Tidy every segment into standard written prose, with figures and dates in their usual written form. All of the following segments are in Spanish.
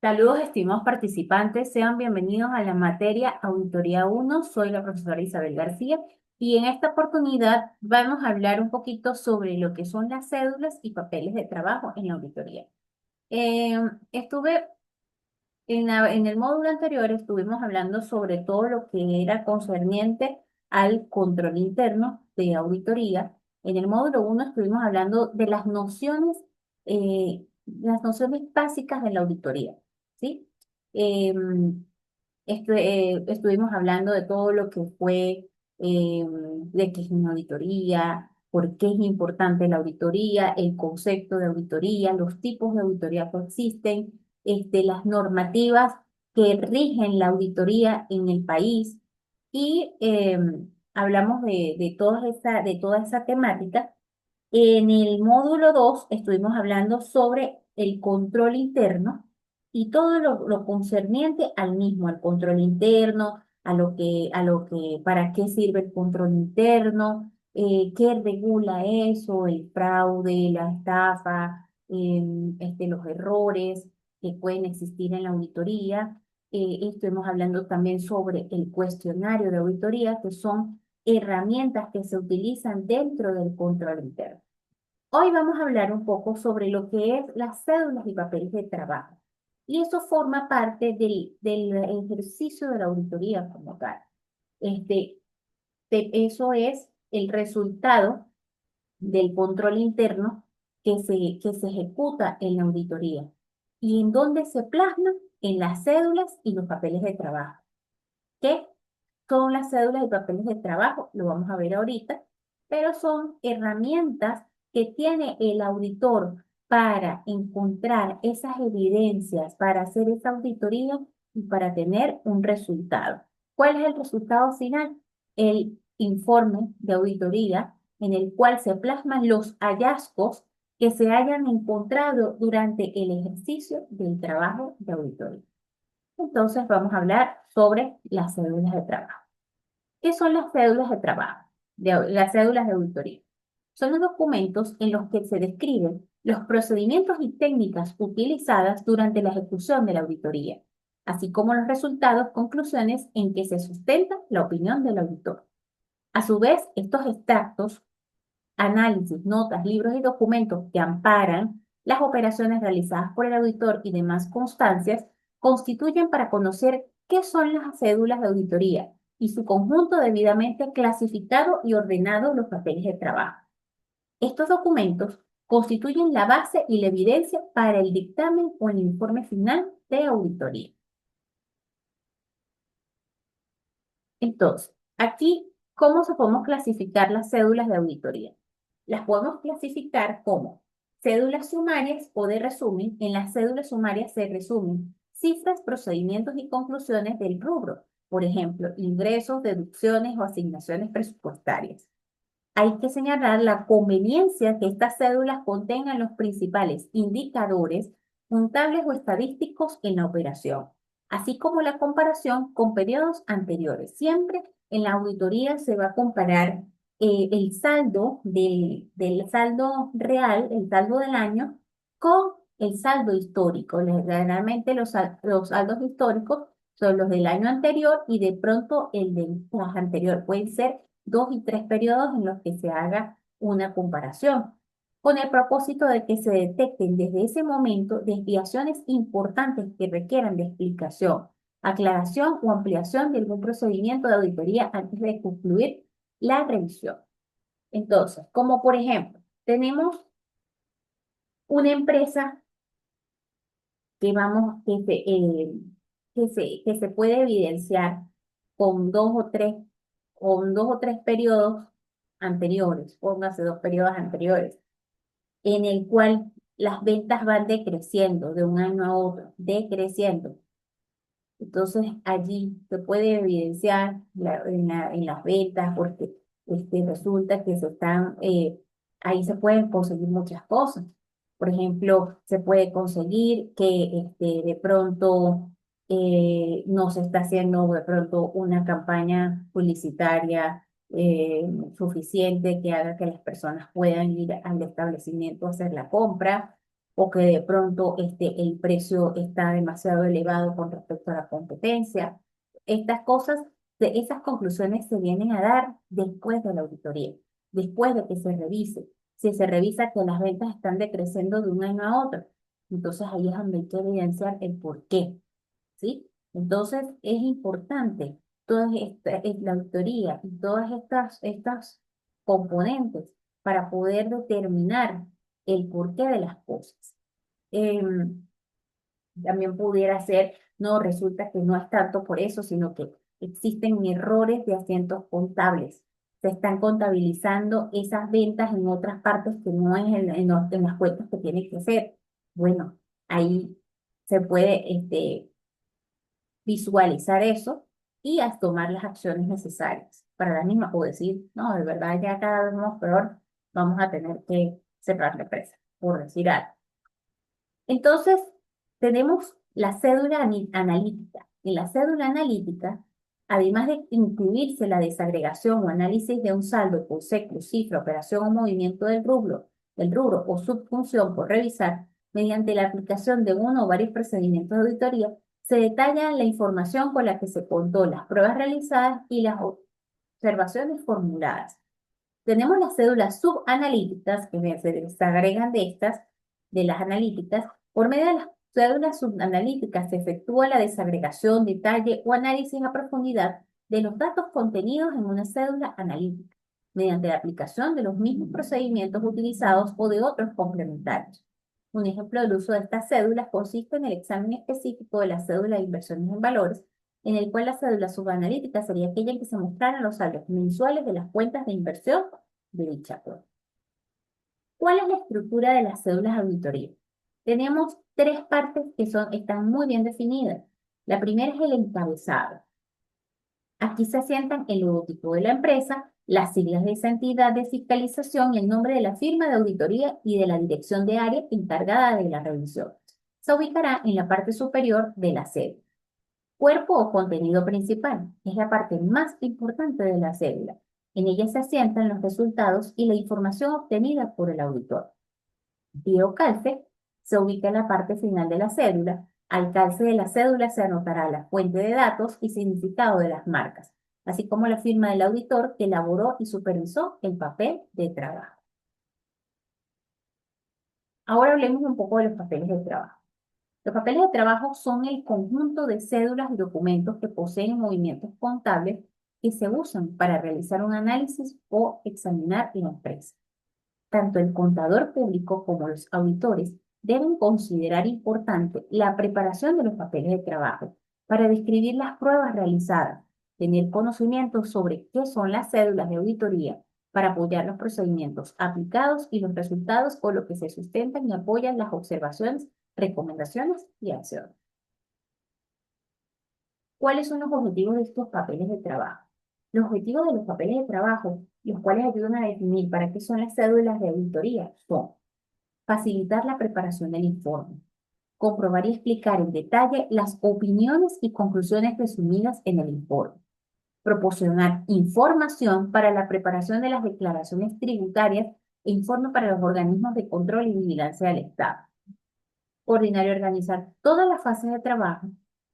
Saludos, estimados participantes, sean bienvenidos a la materia Auditoría 1. Soy la profesora Isabel García y en esta oportunidad vamos a hablar un poquito sobre lo que son las cédulas y papeles de trabajo en la auditoría. Estuve en el módulo anterior, estuvimos hablando sobre todo lo que era concerniente al control interno de auditoría. En el módulo 1 estuvimos hablando de las nociones básicas de la auditoría, ¿sí? Em, Estuvimos hablando de todo lo que fue de qué es una auditoría, por qué es importante la auditoría, el concepto de auditoría, los tipos de auditoría que existen, las normativas que rigen la auditoría en el país y hablamos de toda esa temática. En el módulo 2 estuvimos hablando sobre el control interno y todo lo concerniente al mismo, al control interno, para qué sirve el control interno, qué regula eso, el fraude, la estafa, los errores que pueden existir en la auditoría. Estuvimos hablando también sobre el cuestionario de auditoría, que son herramientas que se utilizan dentro del control interno. Hoy vamos a hablar un poco sobre lo que es las cédulas y papeles de trabajo. Y eso forma parte del ejercicio de la auditoría como tal. Este, Eso es el resultado del control interno que se ejecuta en la auditoría. ¿Y en dónde se plasma? En las cédulas y los papeles de trabajo. ¿Qué son las cédulas y papeles de trabajo? Lo vamos a ver ahorita, pero son herramientas que tiene el auditor para encontrar esas evidencias, para hacer esa auditoría y para tener un resultado. ¿Cuál es el resultado final? El informe de auditoría en el cual se plasman los hallazgos que se hayan encontrado durante el ejercicio del trabajo de auditoría. Entonces vamos a hablar sobre las cédulas de trabajo. ¿Qué son las cédulas de trabajo? Las cédulas de auditoría. Son los documentos en los que se describen los procedimientos y técnicas utilizadas durante la ejecución de la auditoría, así como los resultados, conclusiones en que se sustenta la opinión del auditor. A su vez, estos extractos, análisis, notas, libros y documentos que amparan las operaciones realizadas por el auditor y demás constancias constituyen para conocer qué son las cédulas de auditoría y su conjunto debidamente clasificado y ordenado los papeles de trabajo. Estos documentos constituyen la base y la evidencia para el dictamen o el informe final de auditoría. Entonces, aquí, ¿cómo se podemos clasificar las cédulas de auditoría? Las podemos clasificar como cédulas sumarias o de resumen. En las cédulas sumarias se resumen cifras, procedimientos y conclusiones del rubro. Por ejemplo, ingresos, deducciones o asignaciones presupuestarias. Hay que señalar la conveniencia que estas cédulas contengan los principales indicadores contables o estadísticos en la operación, así como la comparación con periodos anteriores. Siempre en la auditoría se va a comparar el saldo del saldo real, el saldo del año, con el saldo histórico. Generalmente los saldos históricos son los del año anterior y de pronto el del mes anterior. Pueden ser 2 y 3 periodos en los que se haga una comparación, con el propósito de que se detecten desde ese momento desviaciones importantes que requieran de explicación, aclaración o ampliación de algún procedimiento de auditoría antes de concluir la revisión. Entonces, como por ejemplo, tenemos una empresa que vamos, que se puede evidenciar con dos o tres periodos anteriores, póngase 2 periodos anteriores, en el cual las ventas van decreciendo de un año a otro, decreciendo. Entonces allí se puede evidenciar en las ventas porque resulta que ahí se pueden conseguir muchas cosas. Por ejemplo, se puede conseguir que de pronto no se está haciendo de pronto una campaña publicitaria suficiente que haga que las personas puedan ir al establecimiento a hacer la compra. o que de pronto el precio está demasiado elevado con respecto a la competencia. Estas cosas, esas conclusiones se vienen a dar después de la auditoría, después de que se revise. Si se revisa que las ventas están decreciendo de un año a otro, entonces ahí es donde hay que evidenciar el por qué, ¿sí? Entonces es importante toda la auditoría y todas estas componentes para poder determinar el porqué de las cosas. Em, También pudiera ser, no, resulta que no es tanto por eso, sino que existen errores de asientos contables. Se están contabilizando esas ventas en otras partes que no es en las cuentas que tiene que ser. Bueno, ahí se puede visualizar eso y a tomar las acciones necesarias para la misma, o decir, no, de verdad ya cada vez vamos peor, vamos a tener que cerrar la empresa, por decir algo. Entonces, tenemos la cédula analítica. En la cédula analítica, además de incluirse la desagregación o análisis de un saldo por século, cifra, operación o movimiento del rubro o subfunción por revisar, mediante la aplicación de uno o varios procedimientos de auditoría, se detalla la información con la que se contó, las pruebas realizadas y las observaciones formuladas. Tenemos las cédulas subanalíticas que se desagregan de estas, de las analíticas. Por medio de las cédulas subanalíticas se efectúa la desagregación, detalle o análisis a profundidad de los datos contenidos en una cédula analítica, mediante la aplicación de los mismos procedimientos utilizados o de otros complementarios. Un ejemplo del uso de estas cédulas consiste en el examen específico de la cédula de inversiones en valores, en el cual la cédula subanalítica sería aquella en que se mostraran los saldos mensuales de las cuentas de inversión de dicha cuenta. ¿Cuál es la estructura de las cédulas de auditoría? Tenemos tres partes que están muy bien definidas. La primera es el encabezado. Aquí se asientan el logotipo de la empresa, las siglas de esa entidad de fiscalización y el nombre de la firma de auditoría y de la dirección de área encargada de la revisión. Se ubicará en la parte superior de la cédula. Cuerpo o contenido principal es la parte más importante de la cédula. En ella se asientan los resultados y la información obtenida por el auditor. Pie o calce se ubica en la parte final de la cédula. Al calce de la cédula se anotará la fuente de datos y significado de las marcas, así como la firma del auditor que elaboró y supervisó el papel de trabajo. Ahora hablemos un poco de los papeles de trabajo. Los papeles de trabajo son el conjunto de cédulas y documentos que poseen movimientos contables que se usan para realizar un análisis o examinar la empresa. Tanto el contador público como los auditores deben considerar importante la preparación de los papeles de trabajo para describir las pruebas realizadas, tener conocimiento sobre qué son las cédulas de auditoría para apoyar los procedimientos aplicados y los resultados con los que se sustentan y apoyan las observaciones, recomendaciones y acciones. ¿Cuáles son los objetivos de estos papeles de trabajo? Los objetivos de los papeles de trabajo, los cuales ayudan a definir para qué son las cédulas de auditoría, son facilitar la preparación del informe, comprobar y explicar en detalle las opiniones y conclusiones resumidas en el informe, proporcionar información para la preparación de las declaraciones tributarias e informe para los organismos de control y vigilancia del Estado, coordinar y organizar todas las fases de trabajo,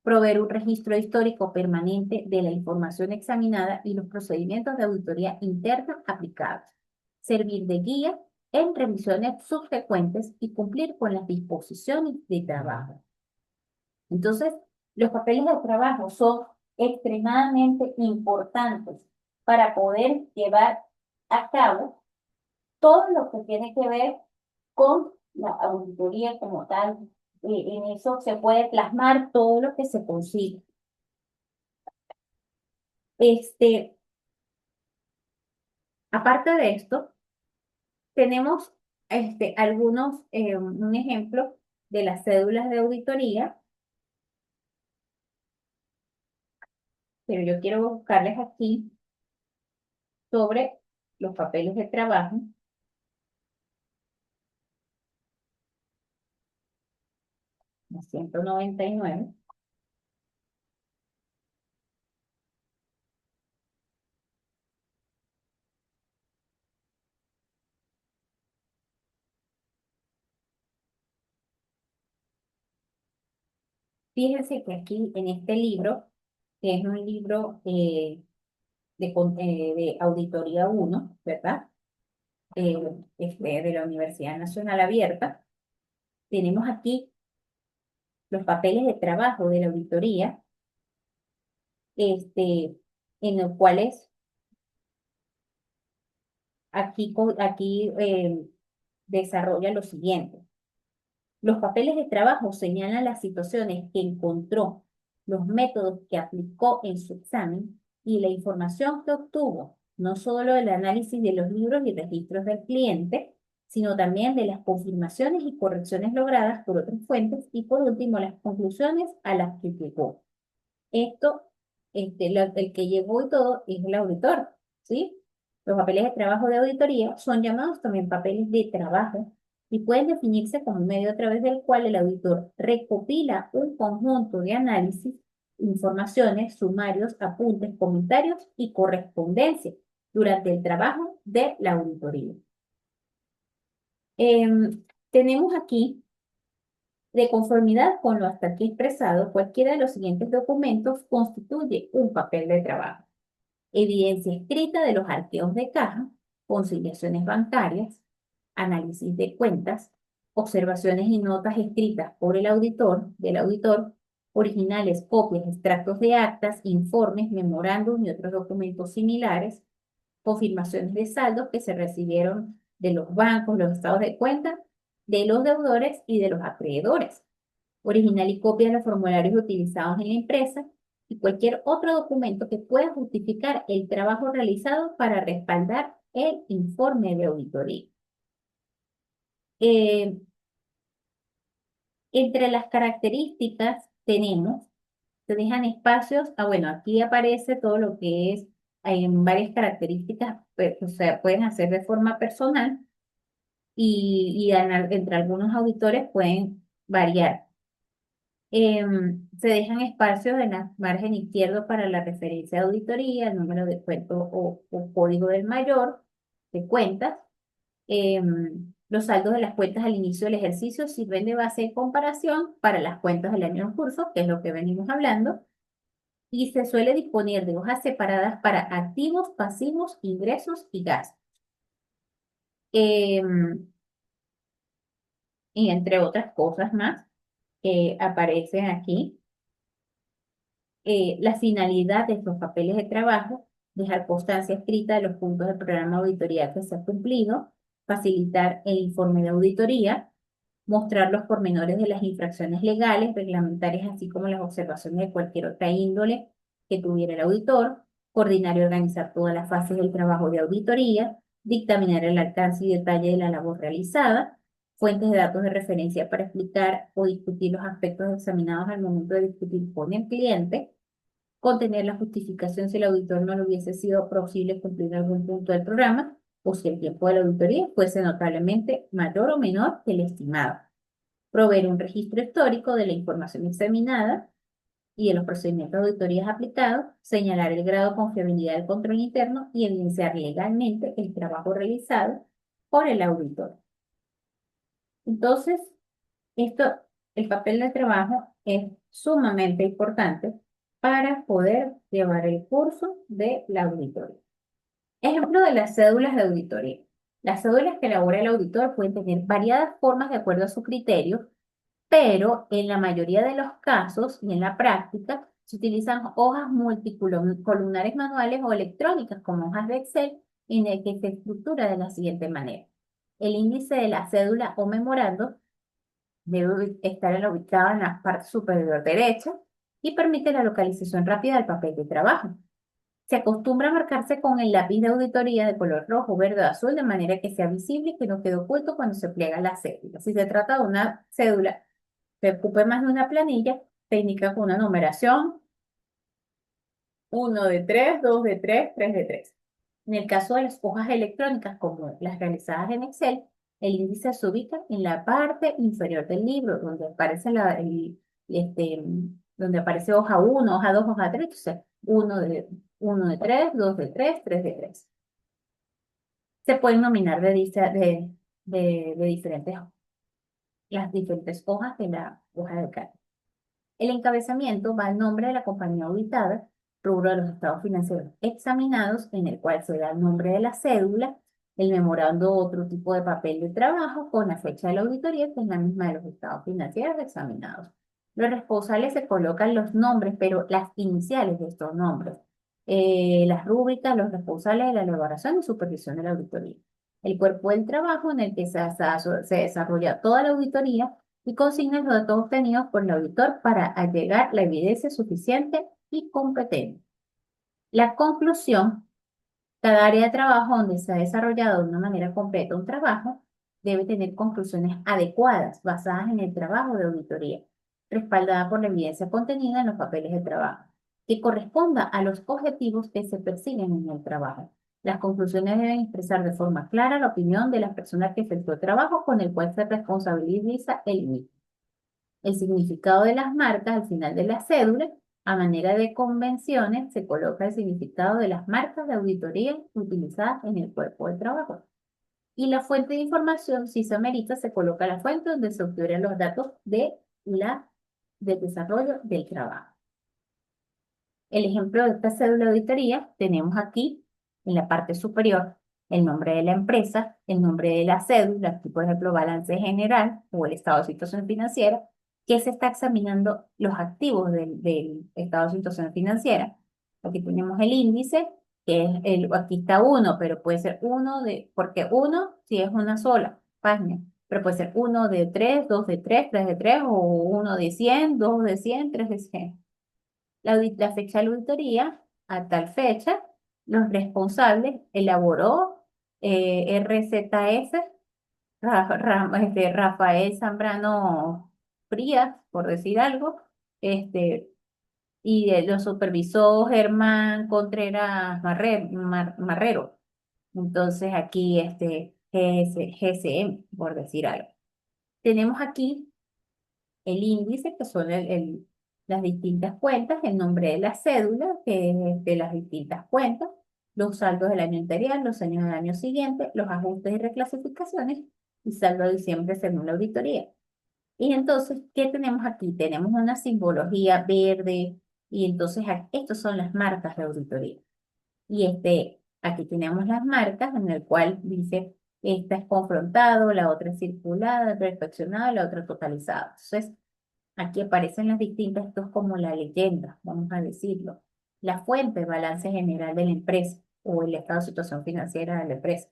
proveer un registro histórico permanente de la información examinada y los procedimientos de auditoría interna aplicados, servir de guía en revisiones subsecuentes y cumplir con las disposiciones de trabajo. Entonces, los papeles de trabajo son extremadamente importantes para poder llevar a cabo todo lo que tiene que ver con la auditoría como tal. En eso se puede plasmar todo lo que se consigue. Este, Aparte de esto, tenemos un ejemplo de las cédulas de auditoría, pero yo quiero buscarles aquí sobre los papeles de trabajo, la 199. Fíjense que aquí en este libro, que es un libro de Auditoría uno, ¿verdad? De la Universidad Nacional Abierta, tenemos aquí los papeles de trabajo de la auditoría, en los cuales aquí desarrolla lo siguiente. Los papeles de trabajo señalan las situaciones que encontró, los métodos que aplicó en su examen y la información que obtuvo, no solo del análisis de los libros y registros del cliente, sino también de las confirmaciones y correcciones logradas por otras fuentes y por último las conclusiones a las que llegó. Esto, el que llegó y todo es el auditor, ¿sí? Los papeles de trabajo de auditoría son llamados también papeles de trabajo y pueden definirse como un medio a través del cual el auditor recopila un conjunto de análisis, informaciones, sumarios, apuntes, comentarios y correspondencia durante el trabajo de la auditoría. Tenemos aquí, de conformidad con lo hasta aquí expresado, cualquiera de los siguientes documentos constituye un papel de trabajo: evidencia escrita de los arqueos de caja, conciliaciones bancarias, análisis de cuentas, observaciones y notas escritas por el auditor, del auditor, originales, copias, extractos de actas, informes, memorándum y otros documentos similares, confirmaciones de saldos que se recibieron de los bancos, los estados de cuenta, de los deudores y de los acreedores, original y copia de los formularios utilizados en la empresa y cualquier otro documento que pueda justificar el trabajo realizado para respaldar el informe de auditoría. Eh, Entre las características tenemos, se dejan espacios, bueno, aquí aparece todo lo que es, hay varias características, pues, o sea, pueden hacer de forma personal entre algunos auditores pueden variar. Se dejan espacios en la margen izquierdo para la referencia de auditoría, el número de cuento o código del mayor de cuentas. Los saldos de las cuentas al inicio del ejercicio sirven de base de comparación para las cuentas del año en curso, que es lo que venimos hablando, y se suele disponer de hojas separadas para activos, pasivos, ingresos y gastos. Em, y entre otras cosas más que aparecen aquí. La finalidad de estos papeles de trabajo: dejar constancia escrita de los puntos del programa de auditoría que se ha cumplido, facilitar el informe de auditoría, mostrar los pormenores de las infracciones legales, reglamentarias, así como las observaciones de cualquier otra índole que tuviera el auditor, coordinar y organizar todas las fases del trabajo de auditoría, dictaminar el alcance y detalle de la labor realizada, fuentes de datos de referencia para explicar o discutir los aspectos examinados al momento de discutir con el cliente, contener la justificación si el auditor no le hubiese sido posible cumplir algún punto del programa o si el tiempo de la auditoría fuese notablemente mayor o menor que el estimado. Proveer un registro histórico de la información examinada y de los procedimientos de auditorías aplicados, señalar el grado de confiabilidad del control interno y evidenciar legalmente el trabajo realizado por el auditor. Entonces, esto, el papel de trabajo es sumamente importante para poder llevar el curso de la auditoría. Ejemplo de las cédulas de auditoría. Las cédulas que elabora el auditor pueden tener variadas formas de acuerdo a su criterio, pero en la mayoría de los casos y en la práctica se utilizan hojas multicolumnares manuales o electrónicas como hojas de Excel, en el que se estructura de la siguiente manera. El índice de la cédula o memorando debe estar ubicado en la parte superior derecha y permite la localización rápida del papel de trabajo. Se acostumbra a marcarse con el lápiz de auditoría de color rojo, verde o azul de manera que sea visible y que no quede oculto cuando se pliega la cédula. Si se trata de una cédula que ocupe más de una planilla, se indica con una numeración: 1 de 3, 2 de 3, 3 de 3. En el caso de las hojas electrónicas como las realizadas en Excel, el índice se ubica en la parte inferior del libro, donde aparece donde aparece hoja 1, hoja 2, hoja 3, entonces 1 de 3, 2 de 3, 3 de 3. Se pueden nominar de diferentes, las diferentes hojas de la hoja de cálculo. El encabezamiento va al nombre de la compañía auditada, rubro de los estados financieros examinados, en el cual se da el nombre de la cédula, el memorando otro tipo de papel de trabajo con la fecha de la auditoría, que es la misma de los estados financieros examinados. Los responsables se colocan los nombres, pero las iniciales de estos nombres. Las rúbricas, los responsables de la elaboración y supervisión de la auditoría. El cuerpo del trabajo en el que se desarrolla toda la auditoría y consigna los datos obtenidos por el auditor para allegar la evidencia suficiente y competente. La conclusión: cada área de trabajo donde se ha desarrollado de una manera completa un trabajo debe tener conclusiones adecuadas basadas en el trabajo de auditoría, respaldada por la evidencia contenida en los papeles de trabajo, que corresponda a los objetivos que se persiguen en el trabajo. Las conclusiones deben expresar de forma clara la opinión de la persona que efectuó el trabajo con el cual se responsabiliza el mismo. El significado de las marcas al final de la cédula, a manera de convenciones, se coloca el significado de las marcas de auditoría utilizadas en el cuerpo de trabajo. Y la fuente de información, si se amerita, se coloca la fuente donde se obtuvieron los datos del desarrollo del trabajo. El ejemplo de esta cédula de auditoría tenemos aquí en la parte superior el nombre de la empresa, el nombre de la cédula, aquí por ejemplo balance general o el estado de situación financiera, que se está examinando los activos del estado de situación financiera. Aquí tenemos el índice, que es aquí está uno, pero puede ser porque uno si es una sola página, pero puede ser uno de tres, dos de tres, tres de tres, o uno de 100, dos de 100, tres de 100. La fecha de la auditoría, a tal fecha, los responsables elaboró RZS, Rafael Zambrano Frías, por decir algo, este, y lo supervisó Germán Contreras Marrero. Entonces aquí GSM, por decir algo. Tenemos aquí el índice, que son las distintas cuentas, el nombre de la cédula, que es de las distintas cuentas, los saldos del año anterior, los años del año siguiente, los ajustes y reclasificaciones y saldo de diciembre según la auditoría. Y entonces, ¿qué tenemos aquí? Tenemos una simbología verde y entonces estas son las marcas de auditoría. Y aquí tenemos las marcas en el cual dice, esta es confrontado, la otra es circulada, perfeccionada, la otra totalizada. Entonces, aquí aparecen las distintas, esto es como la leyenda, vamos a decirlo. La fuente, balance general de la empresa o el estado de situación financiera de la empresa.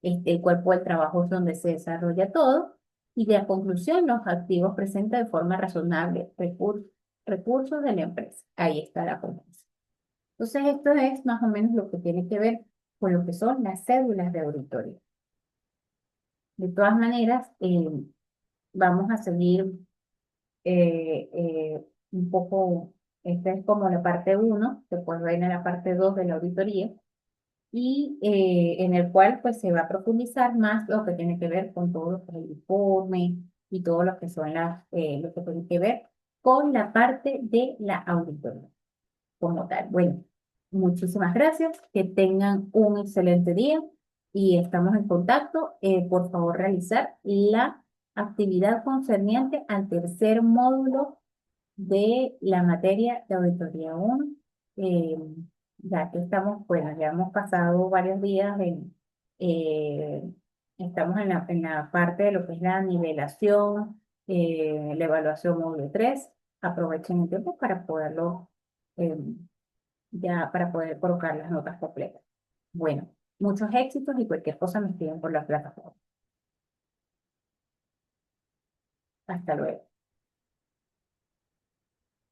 El cuerpo del trabajo es donde se desarrolla todo. Y de la conclusión, los activos presentan de forma razonable recursos de la empresa. Ahí está la conclusión. Entonces, esto es más o menos lo que tiene que ver con lo que son las cédulas de auditoría. De todas maneras, vamos a seguir un poco, esta es como la parte uno, después viene la parte 2 de la auditoría, y en el cual pues se va a profundizar más lo que tiene que ver con todo lo que es el informe y todo lo que son lo que tiene que ver con la parte de la auditoría como tal. Bueno, muchísimas gracias, que tengan un excelente día y estamos en contacto. Por favor, realizar la actividad concerniente al tercer módulo de la materia de auditoría 1. eh, ya que estamos, bueno, ya hemos pasado varios días eh, estamos en la parte de lo que es la nivelación, la evaluación módulo 3. Aprovechen el tiempo para poderlo, eh, ya para poder colocar las notas completas. Bueno, muchos éxitos y cualquier cosa me escriben por la plataforma. Hasta luego.